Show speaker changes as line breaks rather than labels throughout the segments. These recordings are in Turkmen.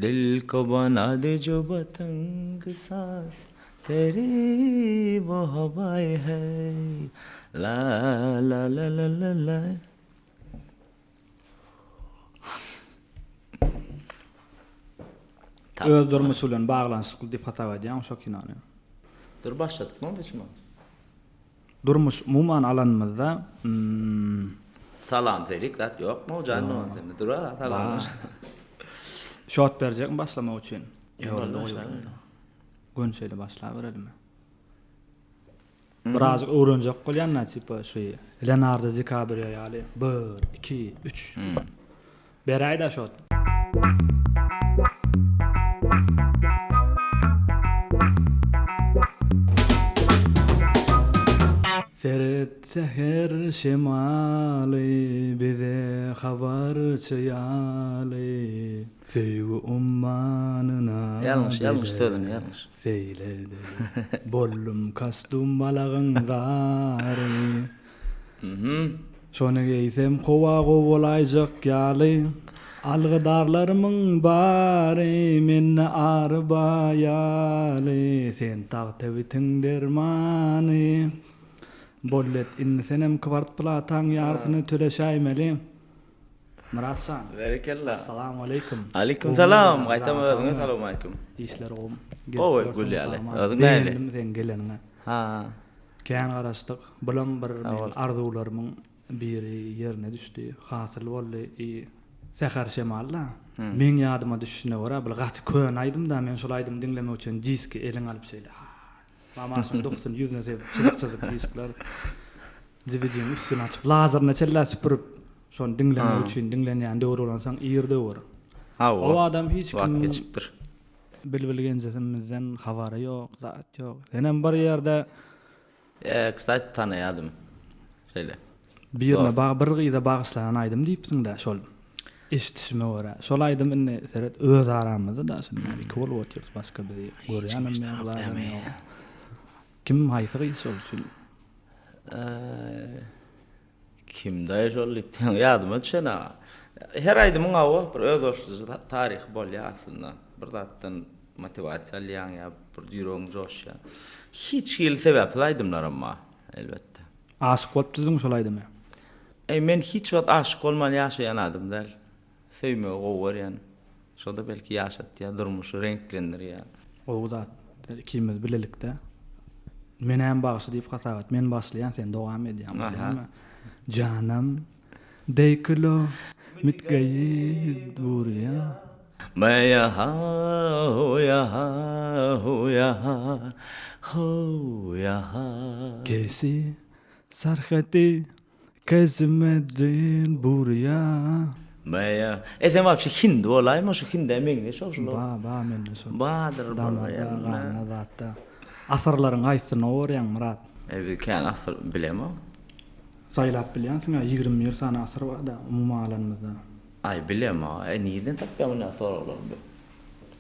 दिल को बना दे जो पतंग सांस तेरी वो हवाएं है la la la la la la.
Öz durmuş ulan bağlanışıklı dip hata edýän şo kinany.
Dur başladık mı biz mi?
Durmuş umuman alanmazda
Salam dedik lat yok mu canım seni dur ha salam.
şot berjek başlamak üçin.
Ýolda
Gönçeyle başla verelim. Biraz öğrenecek bolýan tipa şey. Leonardo DiCaprio ýaly 1 2 3. Beraýda şot. Seret seher şemaly bize habar çayaly sevgi ummanına
yanlış söyledin yanlış.
Seyledi bollum kastum balagın zary şonu geysem kowa gowalayjak ýaly algydarlarymyň bary menne arba ýaly sen tagtebitin dermany bollet insenem kvart platan ýarsyny töleşäýmeli. Muratsan.
Berekellah.
Assalamu alaykum.
Aleyküm selam. Gaýtama özüňe salam alaykum.
İşler oğlum.
Oy gül ýaly. Özüň näle?
Sen gelenine.
Ha.
Kän garaşdyk. Bulan bir arzuwlarymyň biri ýerine düşdi. Hasyl boldy. Sehar şemalla. Men ýadyma düşüşine görä bir gaty kön aýdym da men şol aýdym dinlemek üçin diski eliň alyp şeýle. Mamasyň 90 yüzüne çykyp diskler. Dividin üstüne açyp lazerna çella süpürüp şonu dinlemek üçin dinlenýän döwür bolansaň ýerde wer. O adam hiç
kim geçipdir.
Bilbilgenjemizden habary ýok, zat ýok. Senem bir ýerde
kısaç tanıyadım. Şöyle.
Birine bir gyda bagyşlanan aýdym diýipsiň da şol. Eşitişime görä. Şol aýdym inne seret öz aramyzda da şol iki bol oturýar başga bir görýänem men. Kim haýsy şol üçin?
Kimde şol ipten ýadyma düşene. Her aýdymyň awy bir öz oşsuz tarih bolýar aslında. Bir zatdan motivasiýa alýan ýa bir ýüregiň joşýa. Hiç ýyl sebäpli aýdymlar amma elbetde.
Aşyk bolup düzüň şol aýdymy?
Men hiç wagt aşyk bolman ýaşaýan adam däl. Sevme gowarýan. Şoda belki ýaşatýar, durmuşy renklendirýär.
O zat ikimiz bilelikde. Men hem bagyşy diýip gasagat. Men başlaýan sen dowam edýän. Canım deyklo mitgayi burya.
Maya ha ho ya ha ho ya ha ho ya ha.
Kesi sarhati kezmedin burya.
Maya. Sen vapşe hindi olay mı şu hindi emeğine şoşlu.
Ba men şo.
Badır bana ya.
Zatta. Asarlaryň gaýsyna orýan Murat.
Evet kan asır bilemem.
Saýlap bilýänsiň 20 ýyl sana asar bar da umumy alanmyzda.
Ay bilemem. Niden tapýan soralar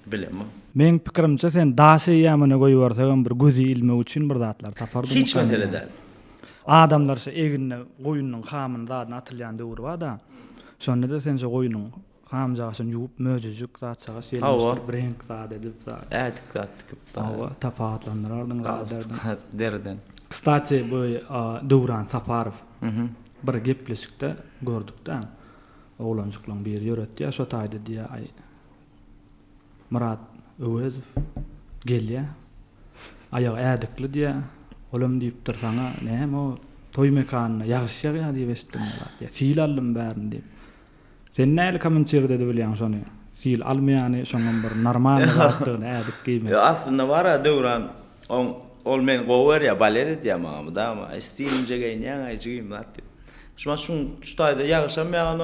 bilemem.
Men pikirimçe sen daşy ýamyna goýuberseň bir gözi ilmek üçin bir zatlar tapardyň.
Hiç mesele däl.
Adamlar şu eginde goýunyň hamyny zadyny atylýan döwür bar da. Şonda da sen şu goýunyň hamjagyny ýuwup möjejik zat çaga şeýle breng zat edip zat.
Ätik.
Awa tapatlandyryň
derden.
Kıstaçı bu Döwran Saparow. Bir gepleşikde gördük de. Oğlançyklaryň bir ýöretdi, şo taýdy diýe ay. Murat Öwezow gelýär. Aýagy ädikli diýe. Olam diýipdir sana, näme o toý mekanyna ýagşy ýa diýip eşitdim Murat. Ya sil aldym bärini diýip. Sen näle komentir dedi bilýän şonu? Sil almaýany şoňam bir normal zatdyny ädik giýmek.
Ya aslında var ha Döwran ol men gower ya balet diýmem da ama istinje geýnýän aýjygym lat. Şuma şun şutaýda ýagşamaýan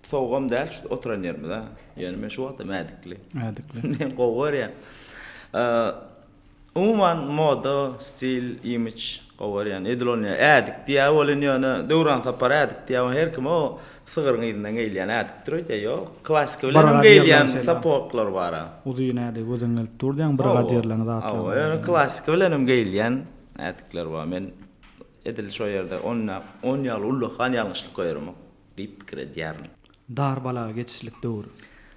sowgam däl oturan ýermi da. Ýani men şu wagtda mädikli. Men gower ya. Umuman moda, stil, image gower ýani edilonýa ädik diýä bolanýany Döwran Saparow ädik diýä her kim o sygyryň ýerinden gelýän ädik durýar ýok. Klassik bilen gelýän sapoklar bar.
Uzy näde gözüň gelip durýan bir gaderleň zatlar.
Ýani klassik bilen gelýän ädikler bar. Men edil şo ýerde 10 ýyl ulluhan ýalňyşlyk goýarym diýip pikir edýärdim.
Dar balaga geçişlik döwür.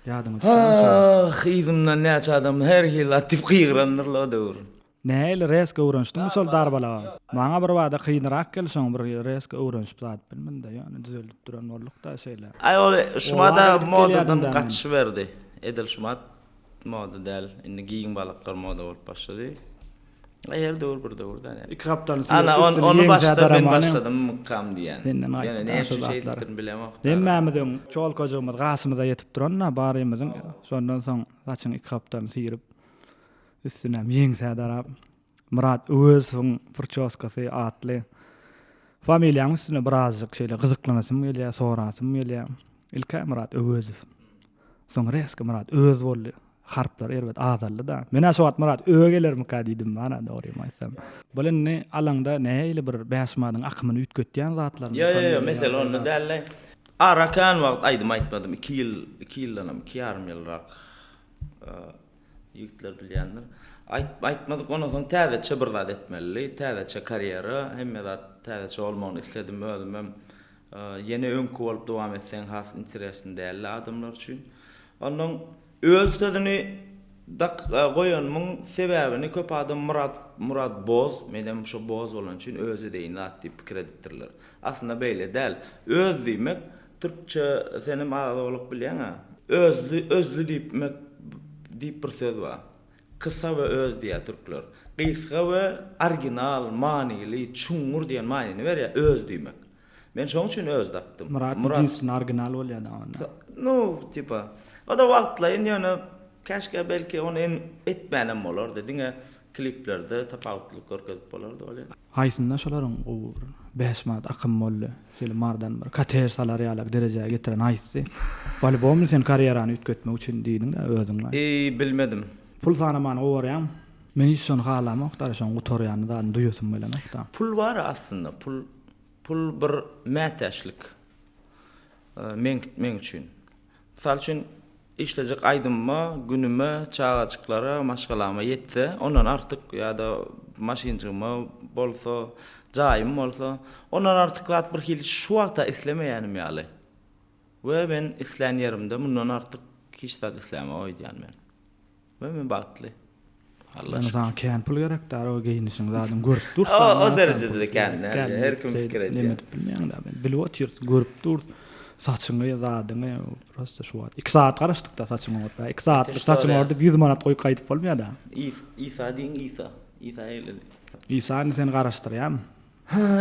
Ýadyňa düşýär.
Ah, ýzymdan näçe adam her hil atyp gyýranyrlar döwür.
Näle reske öwrenşdiň şol darbala. Maňa bir wada kynrak gelşiň bir reske öwrenşip zat bilmem de ýani düzelip duran bollukda şeýle.
Ay ol şumada
Olar gidip
modadan
gelýärdim
kaçış berdi. Edil şumat moda däl. Indi giyin balaklar moda bolup başlady. Her döwür bir döwürden.
İki kaptan
Ana onu başta ben başladım mukam diýen.
Senden
Yani
aýtdy,
ne
şol
şu
zatlar.
şeylerin bilemok.
Demmämiziň çol kojagymyz gasymyza ýetip duranna barymyzyň şondan soň saçyň iki kaptan sirip üstüne ýeňse darap Murat özüň fırçoskasy atly. Familiýaň üstüne birazjyk şeýle gyzyklanasym gelýär, sorasym gelýär. Ilkä Murat özü. Soň reske Murat öz boldy. Harplar elbet azaldy da. Mena şu wagt Murat ögelermi ka diýdim bana dogry aýtsam. Bolany alanda näýle bir bäşmadyň akymyny ütgetýän zatlar.
Yo, mesela onu dälle. Arakan wagt aýdym aýtmadym. 2 ýyllanam, 2,5 ýylrak. Ýigitler bilýänler. Aýtmadyk onu soň täzeçe bir zat etmeli. Täzeçe karýera, hemme zat täzeçe bolmagyny isledim özüm hem ýene öňkü bolup dowam etsen has interesinde däl adamlar üçin. Onuň öz sözüni goýanmyň sebäbini köp adam Murat Boz, menem şu Boz bolan üçin özü deýin zat diýip pikir edipdirler. Aslında beýle däl. Öz diýmek türkçe senim agdalyk bilýän-a. Özlü diýip bir söz bar. Kısa ve öz diýär türkler. Gysga we original, manily, çuňur diýen manyny berýär öz diýmek. Men şoň üçin öz dapdym.
Murat diýsin original bolýar da onda.
No, tipa. O da wagtla ýene käşke belki onu etmänem bolar dediňe kliplerde tapawutlyk görkezip bolardy bolýar.
Haýsynda şolaryň o bäşmad akym boldy. Şeýle mardan bir kater salariýalyk derejäge getiren haýsy. Balbom sen karýerany ütgetmek üçin diýdiň de özüňle.
Bilmedim.
Pul sanamany owarýam. Men hiç şonu halamok, da şonu gutorýany da duýasym bilemek da.
Pul var aslında. Pul bir mätäşlik. Men üçin. Misal üçin işlejek aýdymma, günüme, çağaçyklara, maşgalama ýetse, ondan artyk ýa-da maşinçyma bolsa, jaýym bolsa, ondan artyk zat bir hil şu wagtda islemeýänim ýaly. We men islenýärimde mundan artyk hiç zat islemeýän diýen men. We men bagtly.
Ben sana kän pul gerek da o geyinişiň zadyň görüp dursa.
O derejede kän. Her kim pikir edýär.
Nemet bilmeýän da ben bilip otyr, görüp dur. Saçyňy zadyňy prosta şu wagt. 2 saat garaşdyk da saçyňy orda. 2 saatlyk saçymy orda 100 manat goýup gaýdyp bolmaýar da.
İsa diýin Isa. Isa eýle.
Isany sen garaşdyrýam.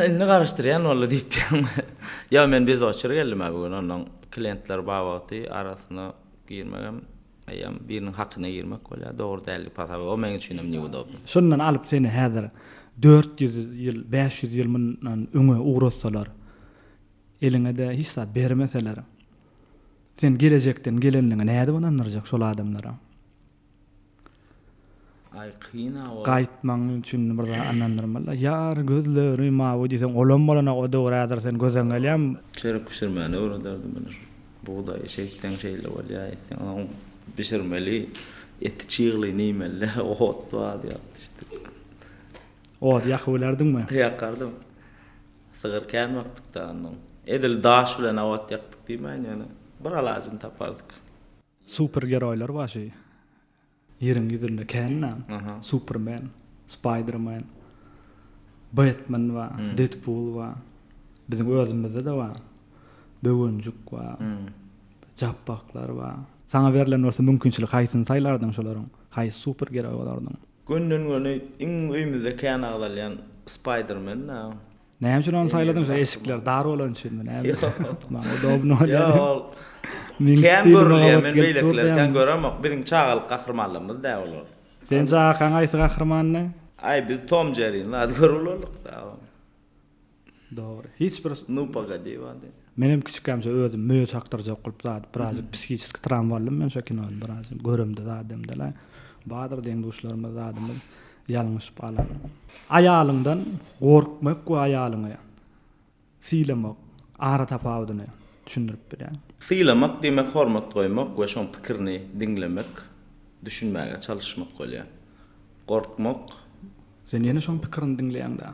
Indi garaşdyrýan bolla diýdim. Ya men biz oçur geldim bugün onuň klientler bawaty arasyna girmegem. Aýam biriniň hakyna girmek bolýar. Dogry däl pasaby. O men üçin hem niwdop.
Şundan alyp seni häzir 400 ýyl, 500 ýyl mundan öňe uğratsalar. Eline de hiç zat bermeseler. Sen gelecekden gelenliňe näde onandyrjak şol adamlara?
Ay kıyna o.
Gaýtmaň üçin bir anandyrmalar. Ýar gözleri mawy diýsen olam bolana o dogry sen gözen gelýän.
Çerek pişirmäni öwrendirdim men. Buğday şeýkden şeýle bolýar. Onu pişirmeli, eti çiğli nimeli, ot var işte.
Ot ýakylardyňmy?
Yakardım. Sığırken vaktıkta onun. Edil daş bilen ot yaktık diýmän ýani. Bir alajyny tapardyk.
Super geroylar var şey. Yerin yüzünde känna. Superman, Spiderman, Batman var, Deadpool var. Bizim özümizde de var. Böwünjük var. Jappaklar var. Sana verilen olsa mümkinçilik haýsyny saýlardyň şolaryň? Haýsy super geroy bolardyň?
Günden güne iň öýümizde kän agdalýan Spiderman.
Näme üçin onu saýladyň? Eşikler dar bolan üçinmi? Näme? O dobno bolýar.
Kän görülýär men beýlekler kän göremok. Biziň çağalyk gahrmanlarymyz da bolar.
Sen çağakan aýsy gahrmanyny?
Ay biz Tom Jerry'ni lad görülerlik da.
Dogry. Hiç bir
nupaga diýýärdi.
Menem kiçikkämçe özüm möýe çaktyrjak bolup zat biraz psikiçisk travma boldum men şu kino biraz görümde adamda Badyr deň duşlarymyz adamyz ýalňyş balan. Aýalyňdan gorkmak we aýalyňy silemek, ara tapawdyny düşündirip berýär.
Silemek diýmek hormat goýmak we şoň pikirini diňlemek, düşünmäge çalışmak bolýar. Gorkmak.
Sen ýene şoň pikirini diňleýän da.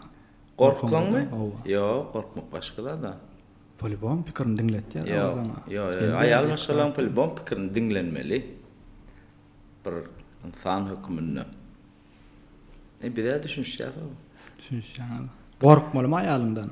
Gorkmaňmy? Ýok, gorkmak başga da.
Polibon pikirini dinletdi ya.
Yo, ayal masalan polibon pikirini dinlenmeli. Bir insan hükmünde. Bir de düşünüşler o.
Düşünüşler. Korkmalı mı ayalından?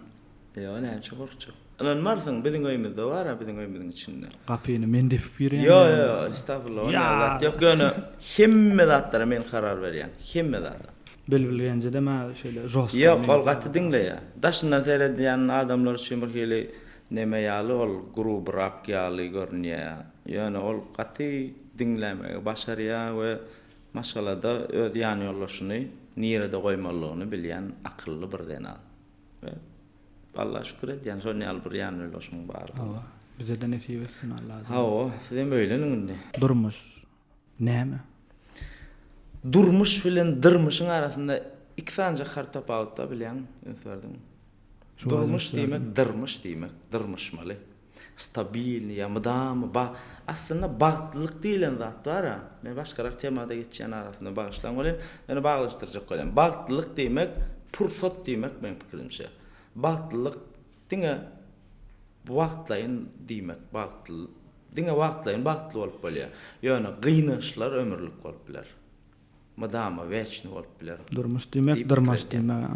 Yo, ne çok korkacak. Anan varsın bizim oyumuzda var ha, bizim oyumuzun içinde.
Kapıyını mendip biriyen.
Yo, estağfurullah.
Ya.
Yok yani himme zatlara men karar veriyen. Himme zatlara.
Belbilgence deme şöyle jost.
Yok, ol gatı dinle ya. Daşından seyrediyen adamlar için bir keli neme yalı ol grup rock yalı görünüyor. Yani ol gatı dinleme, başarıya ve masalada öz yani yollaşını nirede koymalığını bilen akıllı bir dena. Ve Allah şükür et yani sonra al bir yani yollaşımı var.
Allah. Bize de nasip etsin Allah.
Ha o, sizin böyle ne?
Durmuş. Ne mi?
Durmuş bilen dırmışın arasında iki tane kartop ağıtta bilen verdim. Durmuş demek, dırmış demek, dırmışmalı. Stabil ya mıdam, aslında bağıtlılık değilen zat var ha. Ben başka temada geçen arasında bağışlan olen, beni bağlaştıracak olen. Bağıtlılık demek, pursat demek benim fikrimce. Bağıtlılık dine vaktlayın demek, bağıtlılık. Dine vaktlayın bağıtlı olup böyle. Yani gıynaşlar ömürlük olup biler. Madama veçni olup biler.
Durmuş demek, dırmış demek.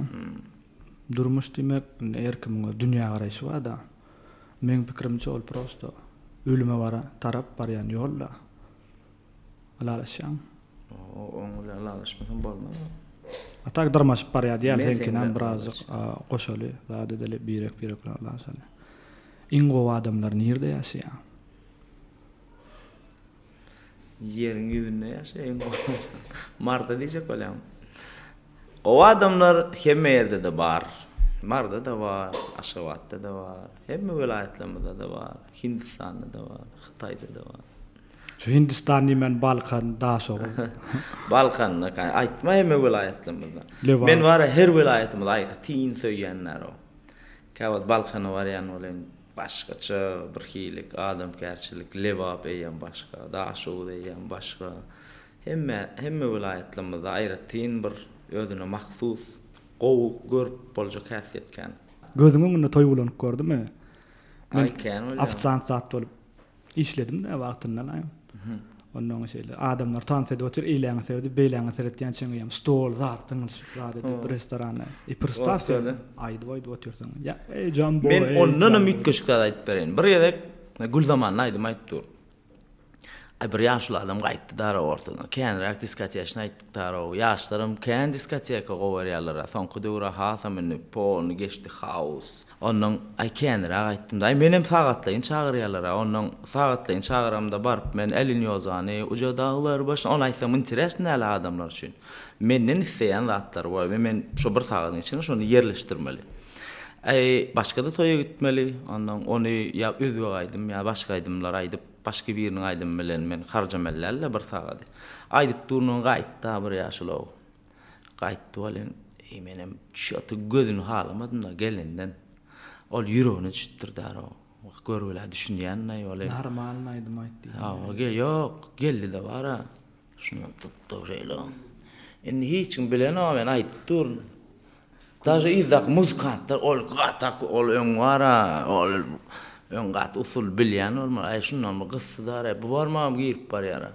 Durmuş demek, erkimin dünya arayışı var da. Men fikrimce ol prosto. Ölüme vara tarap var yani yolla. Alaşan.
Onu alaşmasam bolmaz.
Atak dırmaş par ya diğer senkinden birazcık koşalı, daha dedeli birek alaşan. İngo adamlar nerede yaşıyor?
Yerin yüzünde yaşayın. Marta diyecek olayım. O adamlar hem yerde de var. Marda da var, Aşgabat'ta da var. Hem vilayetlerimizde de var. Hindistan'da da var, Xitay'da da var.
Şu Hindistan'ı men Balkan daha soğuk.
Balkan'da kan aytma hem vilayetlerimizde.
Levan.
Men var her vilayetimizde ayrı tin söyleyenler o. Kavat Balkan'ı var yani olan başkaça bir hilik, adamkerçilik, levap eyen başka, daşoğu eyen başka. Hem vilayetlerimizde ayrı tin bir ödüne mahsus qow görüp bolacak häsiýetken.
Gözümün önünde toy bulanıp gördüm mü?
Ayken
Afsan saat olup işledim de vaktinde lan. Ondan şeyle adamlar tanse otur eýleňe sevdi, beýleňe seretýän çeňiyem stol zartyň şurada bir restoranda. Prostasyon aýdy otursaň. Ya Jambo.
Men ondan mükkeşikler aýdyp beren. Bir ýerde Gulzaman aýdym aýtdy. Ay bir yaşlı adam gaýtdy dara ortadan. Kenrak diskotekasyna aýtdylar. Yaşlarym ken diskoteka gowarýarlar. Soňky döwre hasamyny pon geçdi haus. Ondan ay kenrak aýtdym da menem sagatlaýyn çagyrýarlar. Ondan sagatlaýyn çagyramda barıp men elini ýozany, uja dağlar baş on aýsam interes näle adamlar üçin. Menden isleýän zatlar bar. Men şu bir sagatyň içinde şonu yerleşdirmeli. Başka da toya gitmeli. Ondan onu ya özüge gaýdym ya başga aýdymlar aýdyp başka birinin aýdym bilen men harjamellerle bir sagady. Aýdyp durnuň gaýtdy bir ýaşylaw. Gaýtdy bilen menem şoty gözüni halamadym da gelenden. Ol ýüregine düşdirdi o. Görüle düşünýän näme bolar?
Normal aýdym aýtdy.
Ha, yok, geldi de var ha. Şunu tutdu şeýle. Indi hiç kim bilen o men aýdyp durn. Daja izak muzikantlar ol gatak ol öň wara ol öň gat usul bilýän olma ay şundan bir gysdar bu barmam girip barýar.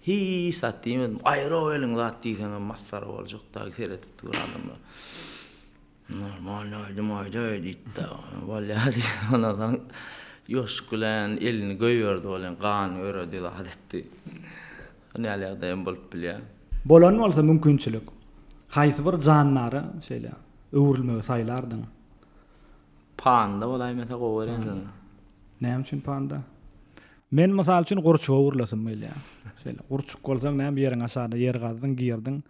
Hi satdymy aýra öliň zat diýsen massar boljak da seretip dur adamlar. Normal aýdym diýdi. Wallahi onadan ýoşkulan elini göýberdi bolan gan öredi adetdi. Nälerden bolup bilýär.
Bolan bolsa mümkinçilik. Haýsy bir jannary şeýle öwrülmegi saýlardyň.
Panda bolay meta gowaran.
Näme üçin panda? Men mysal üçin gurçuk öwrülasym gelýär. Şeýle gurçuk bolsaň näme ýeriň aşağıda ýer gazdyň, girdiň.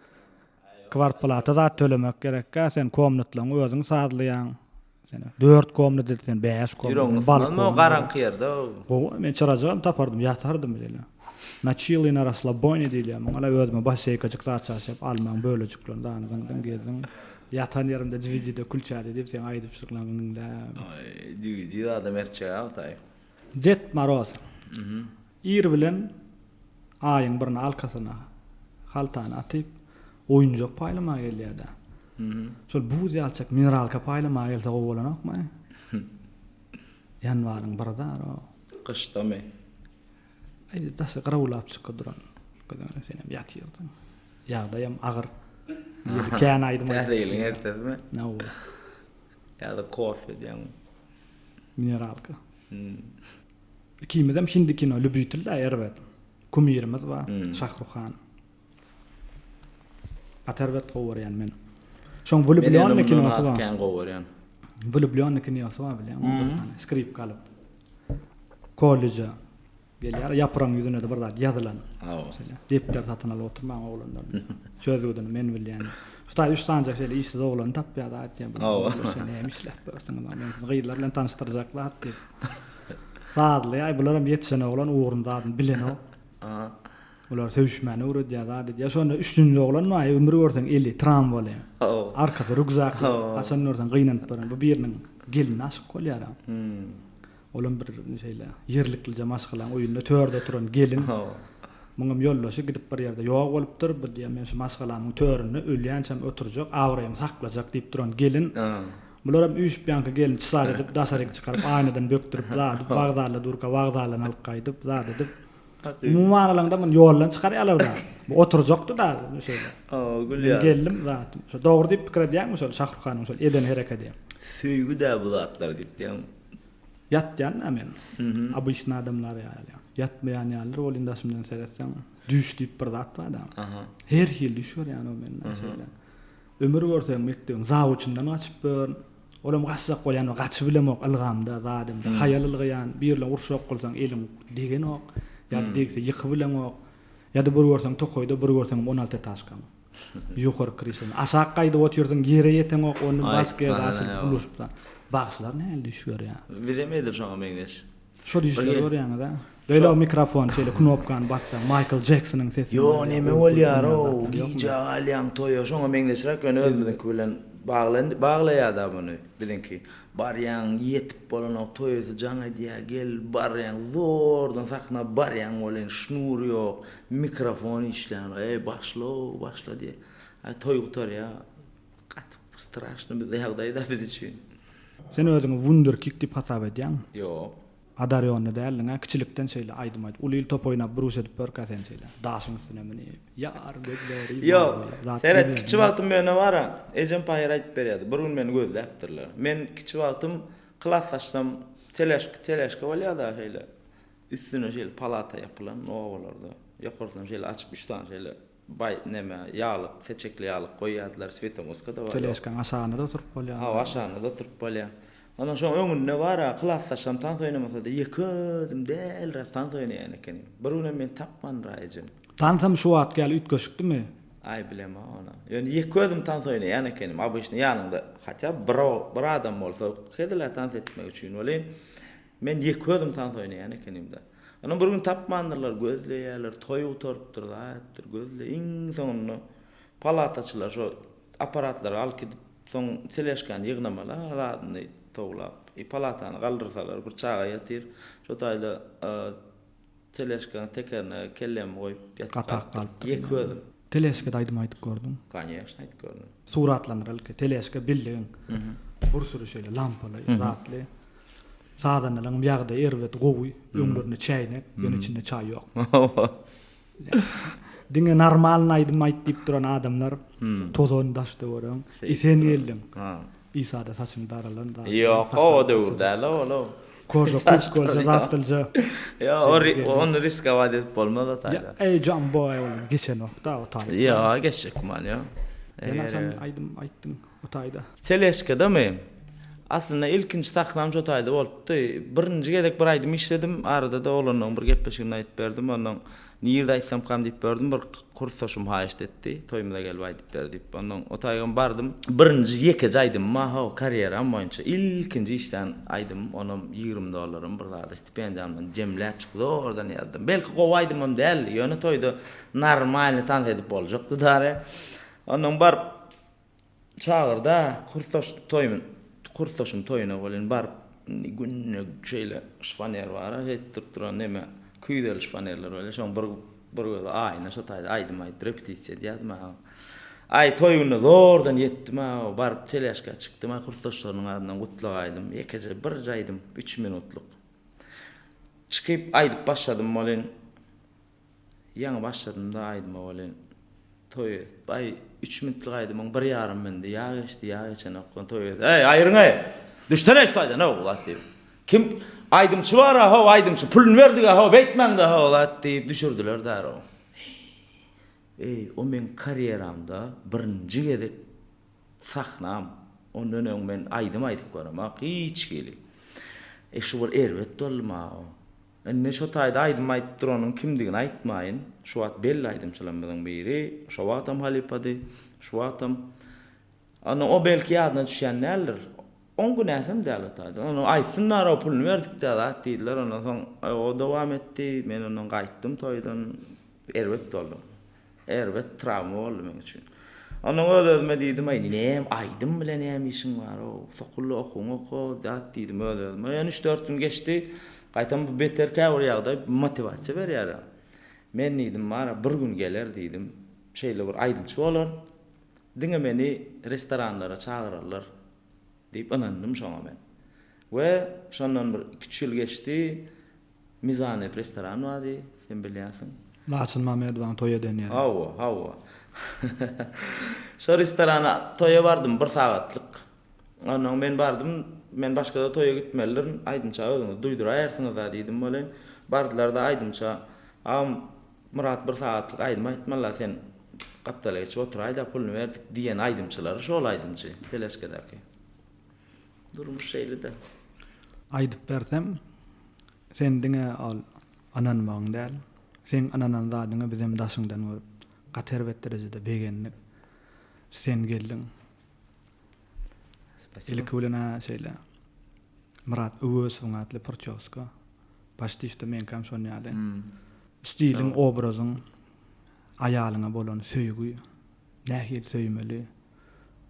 Kvart plata zat tölemek gerek. Sen komnatlaryň özüň sazlaýan. Sen 4 komnat etsen 5 komnat.
Balkon garanky ýerde.
Men çyrajam tapardym, ýatardym bilen. Naçyly na расслабоне diýilýär. Mala özüme başyka zat çaşyp almaň bölejiklerini danydan gezdim. Yatan yerimde divizide kulçaly diýip sen aýdyp şurlaryň.
Ay, divizide adam erçe awtay.
Jet Maroz. Ir bilen aýyň birini alkasyna haltany atyp oýunjak paýlama gelýärdi. Şol buz ýalçak mineralka paýlama gelse gowy bolanokmy? yanwaryň barada o.
Kışda mı?
Ay dasy garawlap çykyduran. Köden sen hem ýatyrdyň. Ýagdaýam agyr. Ýeri kän aýdym.
Değilin ertesmi?
No.
Ya da kofe diýen.
Mineralka. Ikimizem şimdiki no lübütüllä erbet. Kumirimiz var. Şahruxan. Atervet gowaryan men. Şoň Vulublyon kinosu var.
Kän gowaryan.
Vulublyon kinosu var bilen. Skrip kalıp. Kolleja. Gelýär ýapraň ýüzüne de bir zat ýazylan. Depler satyn alyp oturmaň oglanlar. Çözgüden men bilýän. Şuta üçtanjak şeýle işsiz oglan tapýar da aýtýan. Sen hem işläp bersiň men gyýlar bilen tanıştyrjaklar diýip. Sadly ay bularam ýetişen oglan ugrundadyň bilen o. Ular sevişmäni urudýar da diýär. Şonu üçüncü oglan ay ömrü görseň eli tramvole. Arkasy rugzak. Hasan nurdan gynanyp baran. Bu biriniň gelini aşyk bolýar. Olan bir şeýle yerlikli maşgylan oýunda törde oturan gelin. Muňam ýollaşy gidip bir ýerde ýok bolupdyr. Bir diýär men şu maşgylanyň törüne ölýänçem oturjak, awraýym saklajak diýip duran gelin. Bularam üç bianka gelin çysar edip dasaryk çykaryp aýnadan bökdirip zady bagdala durka bagdalan alyp gaýdyp zady edip. Mumanalanda men ýollan çykarýarlar da. Bu oturjakdy da şeýle.
Gülýär.
Geldim zady. Şo dogry diýip pikir edýärmi şol Şahruxanyň şol eden hereket edýär.
Söýgü dä bu zatlar diýip diýen.
Yatyan amen. Abışna adamlar ýaly. Yatmayan ýalyr ol indaşymdan seretsen düş diýip bir zat bar da. Her hil düşür ýani o menden şeýle. Ömür görseň mekdebiň zawuçyndan gaçyp bir olam gaçsak bolýan gaçyp bilemok algamda zadymda haýal ylgyan birle urşak bolsaň elim degen ok ýa-da degse ýykyp bilemok ýa-da bir görseň tokoýda bir görseň 16 taşkam. Ýokary kirişin aşağı gaýdyp oturýarsyň gere ýeten ok onu baskya asyl buluşyp da. Bağışlar näle düşüyor ya?
Bilemedir şoňa meňdeş.
Şo düşüyor ýa-ni da. Böyle o mikrofon şeýle knopkan bassaň Michael Jackson'yň sesi.
Yo neme bolýar o? Giýja alýan toýa şoňa meňdeşrek öňe özüňden bilen baglaýar da muny. Bilinki barýan ýetip bolan o toýa jaňa diýär gel barýan zordan sakna barýan bolan şnur ýok, mikrofon işlän. Başla diýär. Toý gutar ya. Gatyp straşny bir ýagdaýda biz üçin.
Sen özüňi wunderkick diýip hasap edýän.
Ýok.
Adaryony däliňe kiçilikden şeýle aýdym aýdyp ulyl top oýnap brus edip berkasen şeýle. Daşyň üstüne meni ýar begleri.
Ýok. Seret kiçi wagtym mene bara, ejem paýra aýdyp berýärdi. Bir gün meni gözläpdirler. Men kiçi wagtym klasslaşsam teleşke bolýardy şeýle. Üstüne şeýle palata ýapylan owalarda. Ýokardan şeýle açyp üçdan şeýle bay neme ýalyk, seçekli ýalyk goýýardylar Svetomoskada bar.
Teleşkan aşağına da oturup bolýar.
Aşağına da oturup bolýar. Ondan şoň öňünde bara klasslaşsam tan oýnamasa da ýekedim del tan oýnaýan eken. Bir gün men tapman raýjym.
Tansam şu wagt gel ütgeşikdimi?
Ay bilema ona. Ýöne ýekedim tan oýnaýan ekenim. Abyşny ýanynda hatça bir adam bolsa, hedler tan etmek üçin bolýan. Men ýekedim tan oýnaýan ekenim de. Ondan bir gün tapmandylar, gözleýärler, toý oturup durlar, gözle iň soňunda palataçylar şo aparatlar alyp gidip soň teleşkan ýygnamalar, adyny toglap, palatany galdyrsalar bir çağa ýatyr. Şo taýda teleşkan tekerne kellem goýup ýatyp ýekedim.
Teleşke daýdym aýdyp gördüm.
Kanyýaşny aýdyp gördüm.
Suratlandyrylyk teleşke bildiň. Bir sürü şeýle lampalar, zatly. Sadanylaryň ýagda erwet gowy, öňlerine çaýnak, ýöne içinde çaý ýok. Diňe normal aýdym aýdyp duran adamlar tozon daşdy bolan. Isen geldim. İsa da saçını daralan da.
Ýok, o döwürde, lo.
Koşa kuskol zatylja.
Ya, onu riska wad edip bolmaz ataýda.
Ey Jumbo ol, geçen nokta o taýda.
Ya, geçecek mal ya.
Sen aýdym o taýda.
Teleşkada mı? Aslında ilkinci saklam şu taýda bolupdy. Birinji gedek bir aýdym işledim, arada da olanyň bir gepleşigini aýdyp berdim, ondan nirde aýtsam kam diýip berdim, bir kursdaşym haýyş etdi, toýumda gelip aýdyp berdi. Ondan o taýga bardym. Birinji ýeke aýdym, ma karieram boýunça ilkinji işden aýdym, onam $20 bir zada stipendiyamdan jemläp çykdy, oradan ýazdym. Belki gowaýdymam däl, ýöne toýda normal tan edip boljakdy dara. Ondan bar çağırda kursdaşym toýuna bolan bar günne şeýle şpaner bar, etdirip duran neme küýdel şpanerler öyle şoň bir aýna şo taýda aýdym repetisiýa diýdim. Ay toyuny zordan yetdim ha, barıp teleşka çykdym ha, kurtaşlarynyň adyndan gutlaýdym. Ekece bir jaýdym 3 minutluk. Çıkıp aydıp başladım bolen. Ýa başladım da aýdym bolen. Toy ay 3 minutluk aýdym, 1,5 mende ýa geçdi, ýa geçen okdan toy. Ey aýryň ey. Düştene iştaýda ne bolat diýip. Kim aýdymçy bar ha, aýdymçy pulun berdi ha, beýtmäňde ha bolat diýip düşürdiler daro. Ey o men karyeramda birinji gedek sahnam. Ondan öň men aýdym aýdyp göremek hiç geli. Şu bir erwet dolma. Enne şu taýda aýdym aýdyp duranyň kimdigini aýtmaýyn. Şu wagt belli aýdymçylarymyň biri, şu wagtam halipady, şu wagtam ana o belki ýadyna düşýän näler? 10 gün äsem däl taýda. Onu aýtsynlar o pulunu berdik da diýdiler. Ondan soň o dowam etdi. Men onuň gaýtdym toýdan erwet doldum. Erwet travma boldy men üçin. Onu özüme diýdim, "Näme aýdym bilen näme işiň bar o? Sokully okuň oku" diýdim özüme. Ýani 3-4 gün geçdi. Gaýtam bu beter käwir ýagda motivasiýa berýär. Men diýdim, "Mara bir gün geler" diýdim. Şeýle bir aýdymçy bolar. Diňe meni restoranlara çagyrarlar diýip anandym şoňa men. We şondan bir 2 ýyl geçdi. Mizane restoran wadi, sen bilýärsiň.
Laçyn Mamedowyň toýa denýär.
Hawa. Şu restorana toya bardym 1 sagatlyk. Ondan men bardym, men başga da toya gitmelilerin aýdymça özüňiz duýduraýarsyňyz da diýdim bolen. Bardylar da aýdymça, "Am Murat 1 sagatlyk aýdym aýtmalar sen kapitala geçip oturaýda da pulunu berdik" diýen aýdymçylary şol aýdymçy Teleşkedäki. Durmuş şeýle de.
Aýdyp bersem sen diňe al ananmagyň däl. Sen ananan zadyňa bizim daşyňdan görüp gaterbet derejede begenlik. Sen geldin. İlk ulana şeýle. Murat öwüs soňatly porçoska. Başda işte men kam şonýaly. Stilin, obrazyň, aýalyňa bolan söýgü, nähil söýmeli,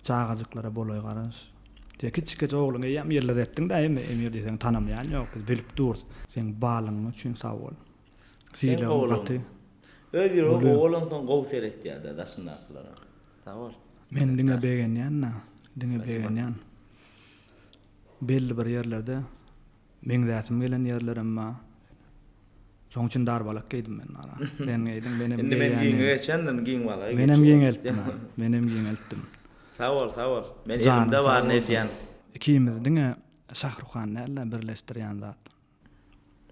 çağajyklara bolaý garaş. Kiçike ogluňa ýam ýerler etdiň da emir diýsen tanamaýan ýok, biz bilip duruz. Sen balyň üçin sag bol. Sile gaty.
Öýdir o oğlan soň gow seretdi da daşynaklara. Sag
Men diňe begenýän, diňe begenýän. Belli bir ýerlerde men däsim gelen ýerler emma şoň üçin darbalak geýdim men ara. Ben geýdim, benim
Indi men giň geçendim, giň bala.
Menem giňeltdim.
Sag ol. Men elimde bar nedýän.
Ikimiz diňe Şahruhan näle birleşdirýän zat.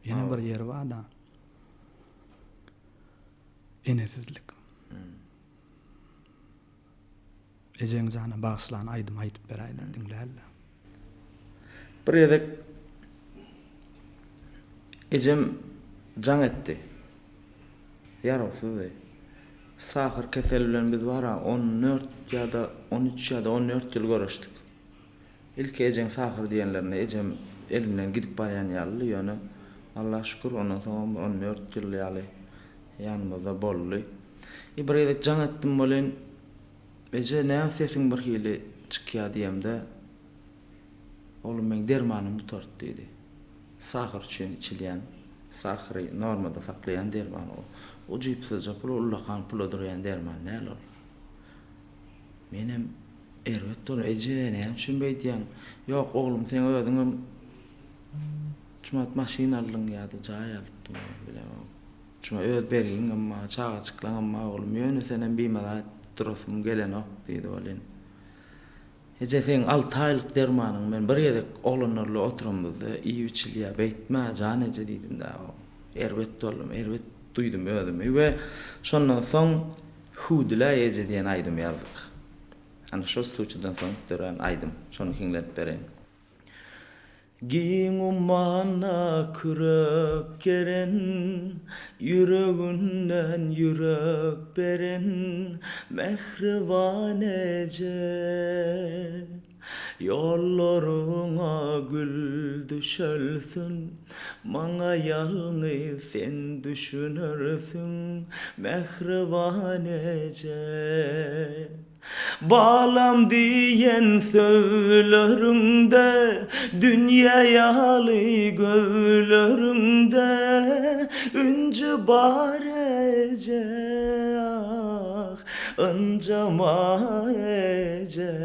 Ýene bir ýeri bar da. Enesizlik. Ejeň jana bagyşlan aýdym aýdyp beräýdi diňlerle.
Bir ýerek ejem jaň etdi. Ýarapsyz. Sahir kesel bilen biz wara 14 ýa-da 13 ýa-da 14 ýyl görüşdik. İlk ejem sahir diýenlerine ejem elimden gidip barýan ýaly ýöne Allah şükür ondan soň 14 ýyl ýaly ýanymyzda boldy. Bir ýerek jaň etdim bolen eje näme sesiň bir hili çykýar diýemde oğlum men dermanymy tutart diýdi. Sahir üçin içilýän, sahyry normada saklayan derman o. O jipsizce pul ullakan pul ödürýän derman näle ol? Menem erwet dol eje näme üçin beýdýän? Ýok oğlum sen özüňem çumat maşina alyň ýa-da jaý alypdyň bilemem. Şuna öz bergiň amma çağa çyklan amma oğlum ýöne senen biýmeli durasym gelenok diýdi bolen. Eje sen 6 aýlyk dermanyň men bir ýerde oglanlarla oturamyzda iyi üçilýär beýtmä jan eje diýdim da. Erwet doldum, erwet duýdum özümi we şondan soň hudla eje diýen aýdym ýazdyk. Ana şo sluçydan soň dören aýdym, şonu hiňlep beren. Giň umana kürek geren, yüreginden yürek beren, mehriban eje. Yollarına gül düşölsün, maňa ýalňyz sen düşünürsün, mehriban eje. Bağlam diyen sözlerinde, dünya yalı gözlerinde, üncü barece ah, ıncama ece.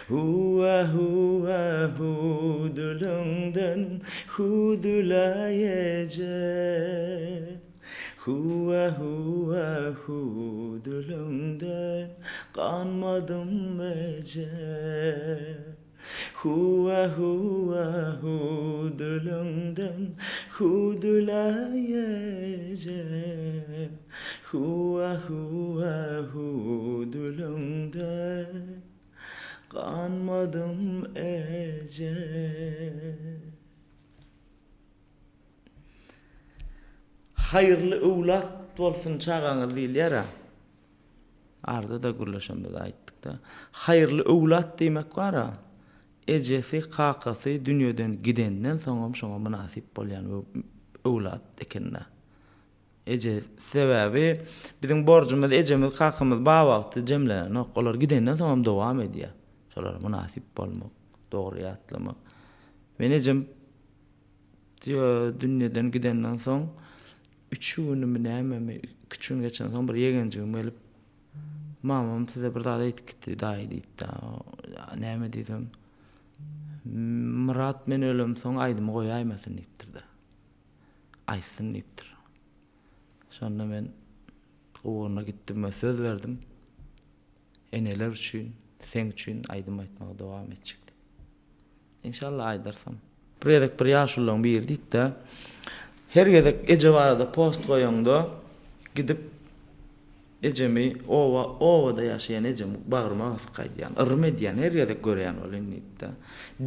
Huwa huwa hudulungdan hudulayece. Huwa huwa hudulungdan kanmadım ece. Huwa huwa hudulungdan hudulayece. Huwa huwa hudulungdan kanmadım ece. Hayırlı owlat bolsun çağaňyz diýilýär. Arda da gürleşemde de aýtdyk da. Hayırlı owlat diýmek bar. Ejesi, kakasy dünýeden gidenden soňam şoňa münasip bolýan owlat ekenler. Eje sebäbi bizim borjumyz ejemiz, kakymyz babawty jemlenen, olar gidenden soňam dowam edýär. Şolara münasip bolmak, dogry ýatlamak. Men ejem dünýeden gidenden soň 3 günüm näme 2 gün geçen soň bir ýegenjigim gelip mamam size bir zat aýtdy diýdi. Näme diýdim? Murat men ölüm soň aýdymy goýaýmasyn diýipdir. Aýsyn diýipdir. Şonda men owuna gitdim we söz berdim. Eneler üçin, sen üçin aýdym aýtmaga dowam etjekdim. İnşallah aýdarsam. Bir ýaşullaň bir diýdi de, her gezek eje barada post goýaňda gidip ejemi owada ýaşaýan ejem bagryma asqaýdýan, yrm edýän, her gezek görýän bolan diýdi.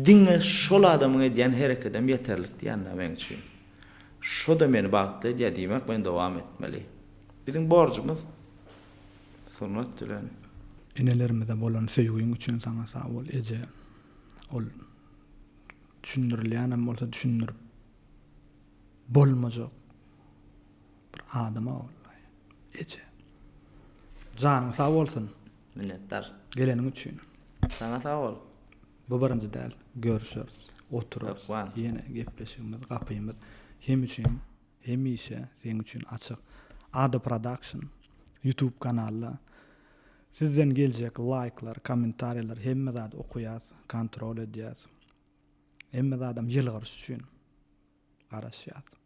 Diňe şol adamyň edýän hereketem ýeterlik diýende men üçin. Şo da meni bagtly diýmek, men dowam etmeli. Bizim borjumyz sunnet dilen.
Enelerimize bolan söýgüň üçin saňa sag bol eje. Ol düşündirilýän bolsa düşündirip bolmajak bir adama bollaý. Eje. Janyň sag bolsun.
Minnettar.
Geleniň üçin.
Saňa sag bol.
Bu birinji däl. Görüşürüz. Oturup
Öpwan.
ýene gepleşigimiz, gapymyz hem üçin, hem işe seň üçin açyk. Ada Production YouTube kanaly. Sizden geljek like'lar, kommentarlar hemme zat okuýas, kontrol edýäs. Hemme adam ýylgyryş üçin garaşýas.